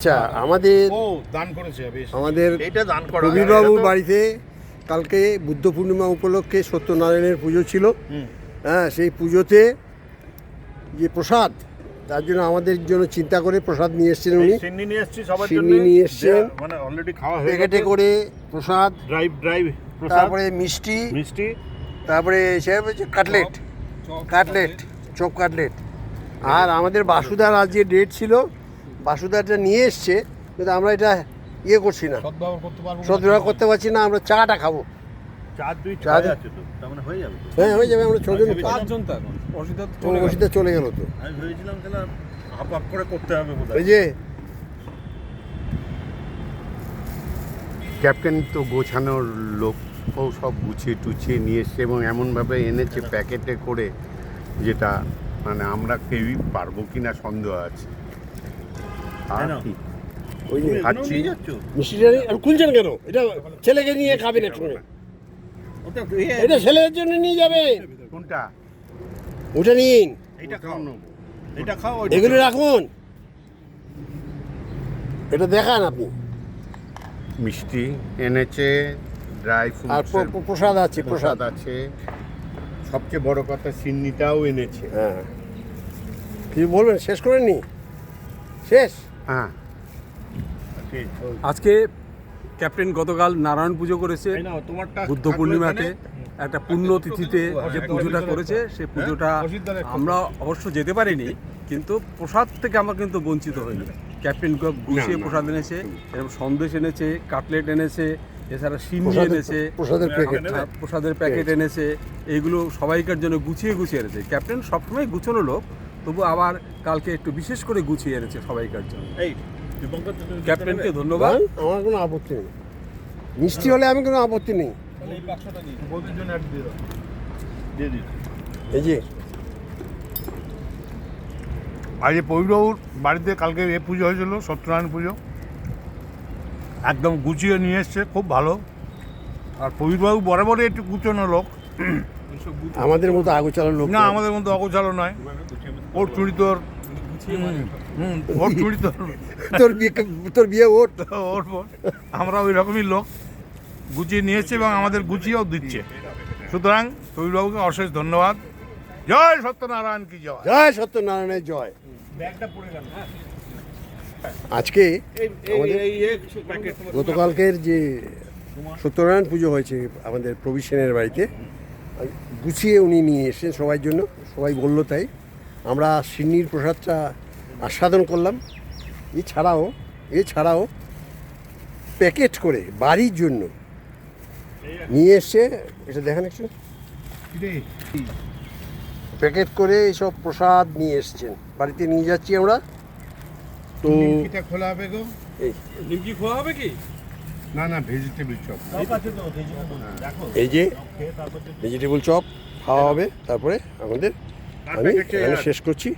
আচ্ছা, আমাদের দান করেছে আমাদের এটা দান করা প্রবীরবাবুর বাড়িতে কালকে বুদ্ধ পূর্ণিমা উপলক্ষে সত্যনারায়ণের পুজো ছিল। হ্যাঁ, সেই পুজোতে যে প্রসাদ, তার জন্য আমাদের জন্য চিন্তা করে প্রসাদ নিয়ে এসছেন উনি। সিন্নি নিয়ে এসেছি সবার জন্য, সিন্নি নিয়ে এসছেন, মানে অলরেডি খাওয়া হয়ে প্যাকেটে করে প্রসাদ, ড্রাইভ প্রসাদ, তারপরে মিষ্টি, তারপরে সে হচ্ছে কাটলেট, চপ কাটলেট। আর আমাদের বাসুদার আজ যে ডেট ছিল, বাসুদারটা নিয়ে এসছে, কিন্তু আমরা এটা ইয়ে করছি না, সদ্ব্যবহার করতে পারছি না। আমরা চাটা খাবো, হ্যাঁ হয়ে যাবে। আমরা ছজন, অসিতা চলে গেল তো। এই যে ক্যাপ্টেন তো গোছানোর লোক, ও সব গুছিয়ে টুছিয়ে নিয়ে এসছে এবং এমনভাবে এনেছে প্যাকেটে করে, যেটা মানে আমরা কেউই পারবো কিনা সন্দেহ আছে। আর কি ওই যে খাচ্ছি, মিষ্টিটা আর খুলছেন কেন? এটা ছেলেকে নিয়ে খাবেন একসঙ্গে, এটা ছেলের জন্য নিয়ে যাবেন। কোনটা? ওটা নিন, এটা খাও, এগুলো রাখুন, এটা দেখান আপনি। মিষ্টি এনেছে, ড্রাই আর ফ্রুটস, প্রসাদ আছে, প্রসাদ আছে, সবচেয়ে বড় কথা সিন্নিটাও এনেছে। হ্যাঁ, কিছু বলবেন? শেষ করেন নি? শেষ? হ্যাঁ, আজকে ক্যাপ্টেন গতকাল নারায়ণ পুজো করেছে বুদ্ধ পূর্ণিমাতে, একটা পুণ্যতিথিতে যে পুজোটা করেছে, সেই পুজোটা আমরা অবশ্য যেতে পারিনি, কিন্তু প্রসাদ থেকে আমরা কিন্তু বঞ্চিত হইনি। ক্যাপ্টেন গুছিয়ে প্রসাদ এনেছে, এরকম সন্দেশ এনেছে, কাটলেট এনেছে, এছাড়া সিন্নি এনেছে, প্রসাদের প্যাকেট এনেছে। এইগুলো সবাইকার জন্য গুছিয়ে এনেছে। ক্যাপ্টেন সবসময় গুছানো লোক, তবু আবার কালকে একটু বিশেষ করে গুছিয়ে এনেছে সবাইকার জন্য। ক্যাপ্টেনকে ধন্যবাদ। আমার কোনো আপত্তি নেই, মিষ্টি হলে আমি কোনো আপত্তি নেই। এই যে আজ প্রবীরবাবুর বাড়িতে কালকে এ পুজো হয়েছিল, সত্যনারায়ণ পুজো, একদম গুছিয়ে নিয়ে এসছে, খুব ভালো। আর প্রবীরবাবু বরাবরই একটু গুছানো লোক, আমাদের মতো আগোছালো লোক না আমাদের মতো অগোছালো নয়। ওর চুড়ি তোর, ওর চুড়ি তোর, তোর বিয়ে ওর, আমরা ওই রকমই লোক, গুছিয়ে নিয়েছে এবং আমাদের গুছিয়েও দিচ্ছে। সুতরাং প্রবীরবাবুকে অশেষ ধন্যবাদ। জয় সত্যনারায়ণ কি জয়, জয় সত্যনারায়ণের জয়। আজকে গতকালকের যে সত্যনারায়ণ পুজো হয়েছে আমাদের প্রবীর সেনের বাড়িতে, গুছিয়ে উনি নিয়ে এসেছেন সবার জন্য। সবাই বললো তাই আমরা সিন্নির প্রসাদটা আস্বাদন করলাম। এছাড়াও প্যাকেট করে বাড়ির জন্য নিয়ে এসছে। এটা দেখেন একটু, প্যাকেট করে এইসব প্রসাদ নিয়ে এসছেন, বাড়িতে নিয়ে যাচ্ছি আমরা। তো খোলা হবে গো, নিমকি খাওয়া হবে কি? না ভেজিটেবল চপ, এই যে ভেজিটেবল চপ খাওয়া হবে। তারপরে আমি এখানে শেষ করছি।